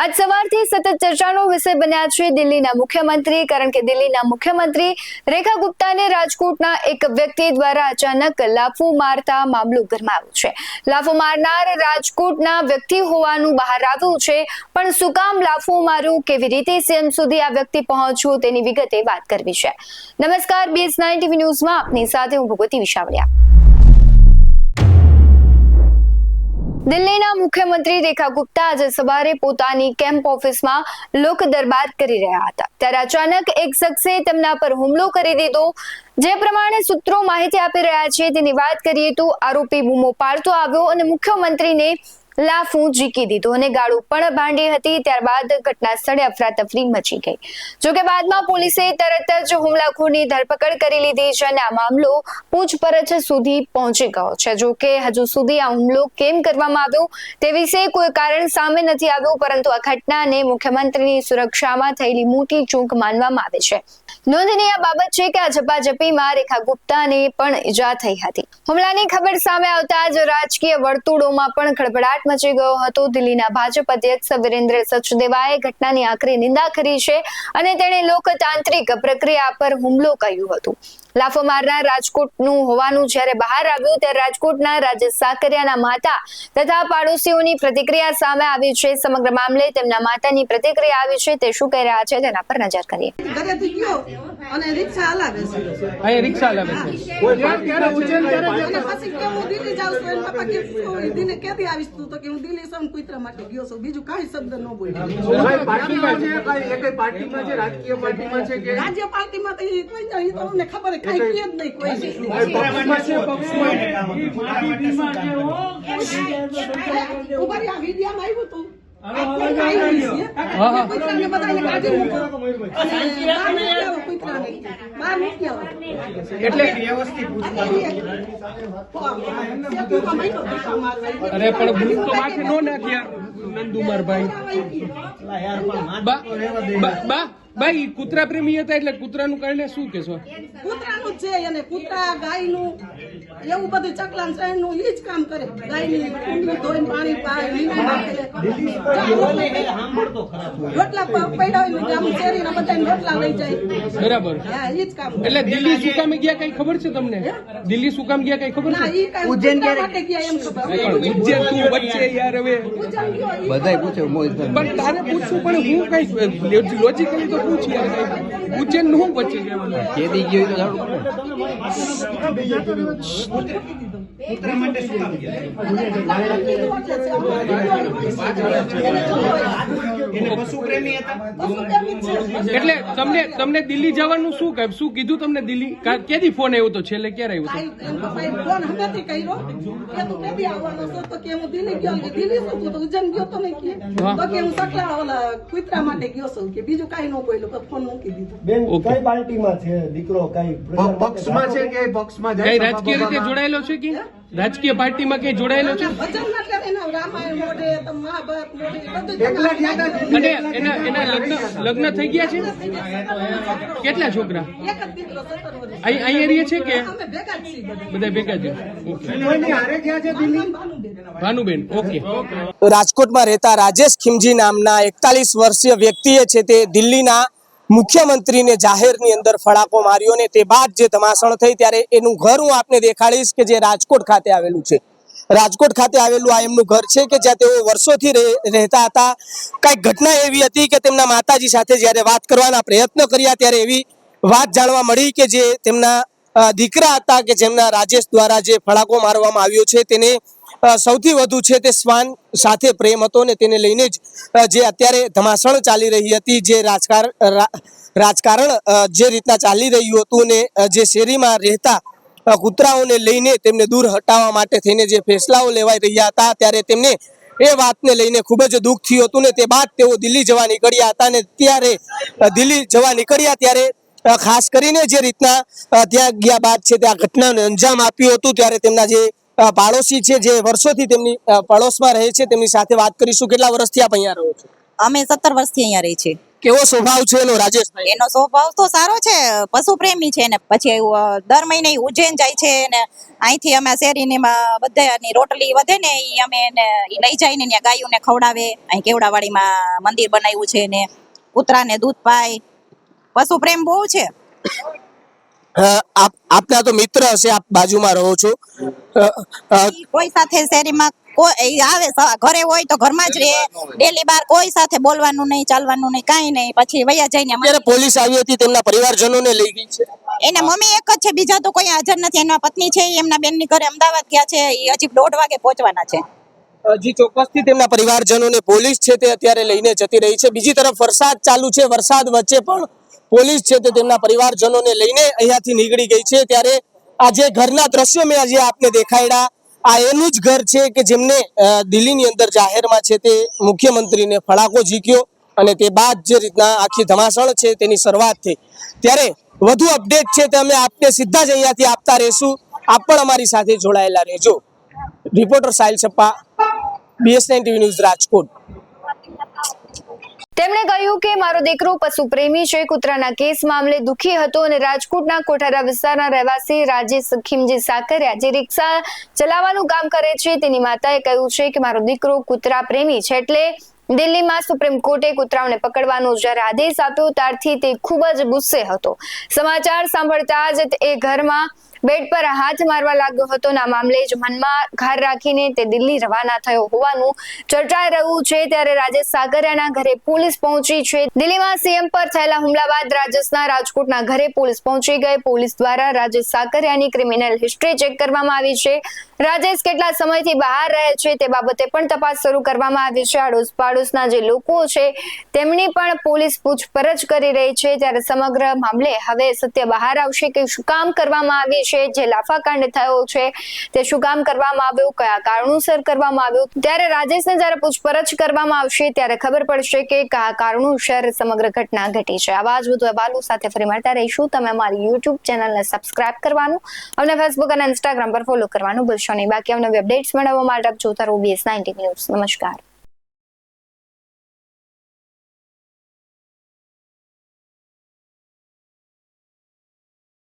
આજ સવારથી સતત ચર્ચાનો વિષય બન્યા છે દિલ્હીના મુખ્યમંત્રી, કારણ કે દિલ્હીના મુખ્યમંત્રી રેખા ગુપ્તાને રાજકોટના એક વ્યક્તિ દ્વારા અચાનક લાફો મારતા મામલો ગરમાયો છે। લાફો મારનાર રાજકોટના વ્યક્તિ હોવાનું બહાર આવ્યું છે, પણ શું કામ લાફો માર્યો, કેવી રીતે સીએમ સુધી આ વ્યક્તિ પહોંચ્યો, તેની વિગતે વાત કરવી છે। નમસ્કાર, BS9 TV ન્યૂઝમાં આપની સાથે હું ભગવતી વિશાવડિયા। દિલ્હીના મુખ્યમંત્રી રેખા ગુપ્તા આજે સવારે પોતાની કેમ્પ ઓફિસમાં લોક દરબાર કરી રહ્યા હતા, ત્યારે અચાનક એક શખ્સે તેમના પર હુમલો કરી દીધો। જે પ્રમાણે સૂત્રો માહિતી આપી રહ્યા છે તેની વાત કરીએ તો આરોપી બૂમો પાડતો આવ્યો અને મુખ્યમંત્રીને લાફો ઝીકી દીધો અને ગાળો પણ ભાંડી હતી। ત્યારબાદ ઘટના સ્થળે અફરાતફરી મચી ગઈ। જોકે બાદમાં પોલીસે તરત જ હુમલાખોરની ધરપકડ કરી લીધી છે અને આ મામલો પૂછપરછ સુધી પહોંચી ગયો છે। જોકે હજુ સુધી આ હુમલો કેમ કરવામાં આવ્યો તે વિશે કોઈ કારણ સામે નથી આવ્યું, પરંતુ આ ઘટનાને મુખ્યમંત્રીની સુરક્ષામાં થયેલી મોટી ચૂક માનવામાં આવે છે। નોંધનીય બાબત છે કે આ ઝપાઝપીમાં રેખા ગુપ્તાને પણ ઈજા થઈ હતી। હુમલાની ખબર સામે આવતા જ રાજકીય વર્તુળોમાં પણ ખળભળાટ મચી ગયો હતો। દિલ્હીના ભાજપ અધ્યક્ષ વિરેન્દ્ર સચદેવાએ ઘટનાની આકરી નિંદા કરી છે અને તેણે લોકતાંત્રિક પ્રક્રિયા પર હુમલો કર્યું હતું। લાફો મારનાર રાજકોટનું હોવાનું જ્યારે બહાર આવ્યું ત્યારે રાજકોટના રાજેશ સાકરિયાના માતા તથા પાડોશીઓની પ્રતિક્રિયા સામે આવી છે। સમગ્ર મામલે તેમના માતાની પ્રતિક્રિયા આવી છે, તે શું કહી રહ્યા છે તેના પર નજર કરીએ। અને રિક્ષા હલાવે છે, અહીં રિક્ષા હલાવે છે, કોઈ પાર્ટીમાં ઉજ્જૈન કરે અને પછી કે હું દિલ્હી જાઉં છું, એના પપ્પા કે દિને કેદી આવીશ તું, તો કે હું દિલ્હી સૌ કુતરા માટે ગયો છું, બીજું કાંઈ શબ્દ ન બોલ્યો। કોઈ પાર્ટીમાં છે, કઈ એક પાર્ટીમાં છે, રાજકીય પાર્ટીમાં છે કે રાજ્ય પાર્ટીમાં તો ઈ કોઈ નહીં, તો અમને ખબર છે, કાંઈ કહે જ નહીં કોઈ નહીં। પક્ષમાં છે, પક્ષમાં ઉભા રહી, આ વિડીયામાં આવ્યું તું એટલે અરે પણ ભૂલ તો માથે નો નાખ્યા નંદુમારભાઈ ભાઈ કૂતરા પ્રેમી હતા, એટલે કૂતરાનું કારણે શું કેશો? કૂતરાનું જ છે, અને કૂતરા ગાયનું એવું બધું ચકલાન શહેરનું ઈ જ કામ કરે। ગાયની કુંડલી ધોઈને પાણી પાય, લીંબુ નાખે, રોટલા પડ્યા હોય ગામ શેરીના બધાને રોટલા લઈ જાય, બરાબર। હા ઈ જ કામ। એટલે દિલ્હી શું કામ ગયા કઈ ખબર છે તમને? દિલ્હી શું કામ ગયા કઈ ખબર ના, છે? ઈ કાંઈ ઉજ્જૈન માટે ગયા એમ ખબર। પણ ઉજ્જૈન તું વચ્ચે યાર, હવે ઉજ્જૈન ગયો ઈ બધાય પૂછે પણ તારે પૂછવું પણ હું કઈ લોજિકલી તો પૂછી યાર, ઉજ્જૈન નું વચ્ચે ગયા કેદી ગયો તો જાણવું પડે। એટલે તમને દિલ્હી જવાનું શું કીધું તમને? દિલ્હી ક્યાંથી ફોન આવ્યો તો? છેલ્લે ક્યારે આવ્યો ફોન હમેથી કર્યો કે તું કેદી આવવાનો છો, તો કે હું દિલ્હી ગયો, કે દિલ્હી શું તું તો ઉજ્જૈન ગયો તો નહીં, કે તો કે હું સકલા ઓલા કુતરા માટે ગયો છું, કે બીજું કાંઈ ન બોલ્યો, ફોન મૂકી દીધો। બેન કઈ પાર્ટીમાં છે દીકરો? કઈ પક્ષમાં છે કે પક્ષમાં કઈ રાજકીય રીતે જોડાયેલો છે કે રાજકીય પાર્ટીમાં કઈ જોડાયેલો છે? વચન ના કરે, એના રામાયણ મોઢે તો મહાભારત મોઢે બધું એના લગ્ન થઈ ગયા છે? કેટલા છોકરા? એક જ દીકરો 17 વર્ષ। અહીંયા રહીએ છે કે અમે ભેગા જ છીએ બધા। બધા ભેગા છે? ઓકે, કોઈની હારે ગયા છે દિલ્હી? ભાનુબેન, ઓકે। રાજકોટમાં રહેતા રાજેશ ખીમજી નામના 41 વર્ષીય વ્યક્તિએ છે તે દિલ્હીના મુખ્યમંત્રીને જાહેરની અંદર ફડાકો માર્યો ને તે બાદ જે ધમાસણ થઈ ત્યારે એનું ઘર હું આપને દેખાડીશ કે જે રાજકોટ ખાતે આવેલું છે। રાજકોટ ખાતે આવેલું આ એમનું ઘર છે કે જ્યાં તેઓ વર્ષોથી રહેતા હતા। કઈક ઘટના એવી હતી કે તેમના માતાજી સાથે જ્યારે વાત કરવાના પ્રયત્ન કર્યા ત્યારે એવી વાત જાણવા મળી કે જે તેમના દીકરા હતા કે જેમના રાજેશ દ્વારા જે ફડાકો મારવામાં આવ્યો છે તેને સૌથી વધુ છે તે શ્વાન સાથે પ્રેમ હતો ને તેને લઈને જ જે અત્યારે ધમાસણ ચાલી રહી હતી, જે રાજકારણ જે રીતના ચાલી રહ્યું હતું ને જે શેરીમાં રહેતા કૂતરાઓને લઈને તેમને દૂર હટાવવા માટે થઈને જે ફેસલાઓ લેવાઈ રહ્યા હતા, ત્યારે તેમને એ વાતને લઈને ખૂબ જ દુઃખ થયું હતું ને તે બાદ તેઓ દિલ્હી જવા નીકળ્યા હતા ને ત્યારે દિલ્હી જવા નીકળ્યા ત્યારે ખાસ કરીને જે રીતના ત્યાં ગયા બાદ છે ત્યાં ઘટનાને અંજામ આપ્યું હતું, ત્યારે તેમના જે પાડોશી છે જે વર્ષોથી તેમની પડોશમાં રહે છે તેમની સાથે વાત કરીશું। કેટલા વર્ષથી આપ અહીંયા રહો છો? અમે 17 વર્ષથી અહીંયા રહી છીએ। કેવો સ્વભાવ છે એનો રાજેશભાઈ? એનો સ્વભાવ તો સારો છે, પશુ પ્રેમી છે ને પછી દર મહિને ઈ ઉજ્જૈન જાય છે ને અહીંથી અમે શેરીની બધાની રોટલી વધે ને ઈ અમે એને ઈ લઈ જઈને ત્યાં ગાયોને ખવડાવે. અહીં કેવડાવાડીમાં મંદિર બનાવ્યું છે ને કૂતરાને દૂધ પાય, પશુ પ્રેમ બહુ છે. આપના તો મિત્ર હશે, આપ બાજુમાં રહો છો. ઈ કોઈ સાથે શેરીમાં કોઈ આવે ઘરે હોય તો ઘરમાં જ રહે, ડેલી બાર કોઈ સાથે બોલવાનું નહીં, ચાલવાનું નહીં, કાંઈ નહીં. પછી વયા જઈને અત્યારે પોલીસ આવી હતી, તેમના પરિવારજનોને લઈ ગઈ છે. એના મમ્મી એક જ છે, બીજા તો કોઈ હાજર નથી. એના પત્ની છે ઈ એમના બેનની ઘરે અમદાવાદ ગયા છે, એ હજી 1:30 વાગે પહોંચવાના છે. હજી ચોક્કસથી તેમના પરિવારજનોને પોલીસ છે તે અત્યારે લઈને જતી રહી છે. બીજી તરફ વરસાદ ચાલુ છે, વરસાદ વચ્ચે પણ પોલીસ છે તે તેમના પરિવારજનોને લઈને અહીંયાથી નીકળી ગઈ છે. ત્યારે આ જે ઘરના દ્રશ્યો મેં આજે આપને દેખાડ્યા, આ એનું જ ઘર છે કે જેમને દિલ્હીની અંદર જાહેરમાં છે તે મુખ્યમંત્રીને ફડાકો ઝીક્યો અને તે બાદ જે રીતના આખી ધમાસણ છે તેની શરૂઆત થઈ. ત્યારે વધુ અપડેટ છે તે અમે આપને સીધા જ અહીંયાથી આપતા રહેશું. આપ પણ અમારી સાથે જોડાયેલા રહેજો. Reporter Sahil Chhappa, BS9 TV news, Rajkot. તેમણે કહ્યું કે મારો દીકરો પશુ પ્રેમી છે, કૂતરાના કેસ મામલે દુખી હતો અને રાજકોટના કોઠારા વિસ્તારના રહેવાસી રાજેશ ખીમજી સાકરિયા જે રિક્ષા ચલાવવાનું કામ કરે છે તેની માતાએ કહ્યું છે કે મારો દીકરો કૂતરા પ્રેમી છે, એટલે દિલ્હીમાં સુપ્રીમ કોર્ટે કૂતરાઓને પકડવાનો જ્યારે આદેશ આપ્યો ત્યારથી તે ખૂબ જ ગુસ્સે હતો. સમાચાર સાંભળતા જ એ ઘરમાં બેડ પર હાથ મારવા લાગ્યો હતો અને આ મામલે જ મનમાં ઘાર રાખીને તે દિલ્હી રવાના થયો હોવાનું ચર્ચાઈ રહ્યું છે. ત્યારે રાજેશ સાકરિયાના ઘરે પોલીસ પહોંચી છે. દિલ્હીમાં સીએમ પર થયેલા હુમલા બાદ રાજેશના રાજકોટના ઘરે પોલીસ પહોંચી ગઈ. પોલીસ દ્વારા રાજેશ સાકરિયાની ક્રિમિનલ હિસ્ટ્રી ચેક કરવામાં આવી છે. રાજેશ કેટલા સમયથી બહાર રહે છે તે બાબતે પણ તપાસ શરૂ કરવામાં આવી છે. આડોશ પાડોશના જે લોકો છે તેમની પણ પોલીસ પૂછપરછ કરી રહી છે. ત્યારે સમગ્ર મામલે હવે સત્ય બહાર આવશે કે શું કામ કરવામાં આવી છે, જે લાફાકાંડ થયો છે તે શું કામ કરવામાં આવ્યું, કયા કારણોસર કરવામાં આવ્યું. ત્યારે રાજેશને જ્યારે પૂછપરછ કરવામાં આવશે ત્યારે ખબર પડશે કે કયા કારણોસર સમગ્ર ઘટના ઘટી છે. આવા જ વધુ અહેવાલો સાથે ફરી મળતા રહીશું. તમે અમારી YouTube ચેનલને સબસ્ક્રાઇબ કરવાનું અને Facebook અને Instagram પર ફોલો કરવાનું ભૂલશો નહીં. બાકી અવનવી અપડેટ્સ મેળવવા માટે જોતા રહો BS9 TV ન્યૂઝ. નમસ્કાર.